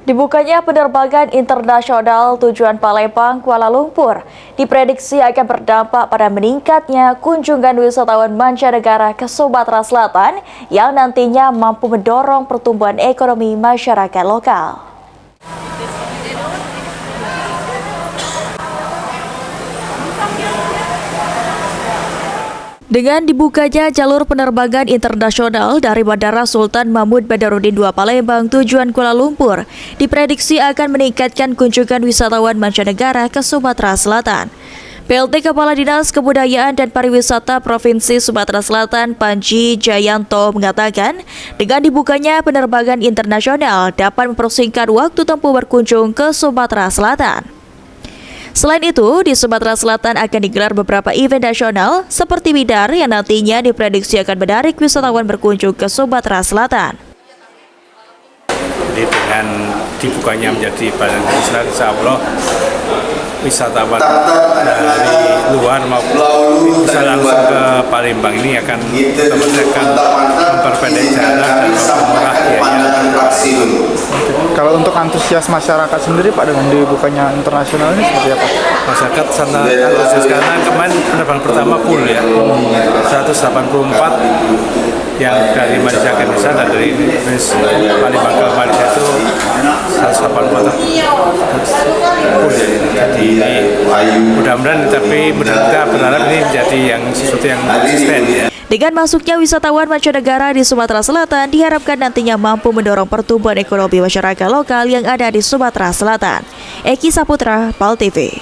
Dibukanya penerbangan internasional tujuan Palembang, Kuala Lumpur diprediksi akan berdampak pada meningkatnya kunjungan wisatawan mancanegara ke Sumatera Selatan yang nantinya mampu mendorong pertumbuhan ekonomi masyarakat lokal. Dengan dibukanya jalur penerbangan internasional dari Bandara Sultan Mahmud Badarudin II Palembang tujuan Kuala Lumpur, diprediksi akan meningkatkan kunjungan wisatawan mancanegara ke Sumatera Selatan. PLT Kepala Dinas Kebudayaan dan Pariwisata Provinsi Sumatera Selatan Panji Jayanto mengatakan, dengan dibukanya penerbangan internasional dapat mempersingkat waktu tempuh berkunjung ke Sumatera Selatan. Selain itu, di Sumatera Selatan akan digelar beberapa event nasional seperti Bidar yang nantinya diprediksi akan menarik wisatawan berkunjung ke Sumatera Selatan. Jadi dengan dibukanya menjadi badan usaha, insya Allah wisatawan dari luar maupun bisa langsung ke Palembang ini akan memperpendek jarak dan mempermurah biaya. Kalau untuk antusias masyarakat sendiri Pak dengan dibukanya internasional ini seperti apa? Masyarakat sangat antusias karena kemarin penerbangan pertama full ya, 184 yang dari Malaysia ke Indonesia dan dari Palembang ke Malaysia itu 184 full. Jadi mudah-mudahan, tapi kita berharap ini menjadi sesuatu yang konsisten ya. Dengan masuknya wisatawan mancanegara di Sumatera Selatan, diharapkan nantinya mampu mendorong pertumbuhan ekonomi masyarakat lokal yang ada di Sumatera Selatan. Eki Saputra, PAL TV.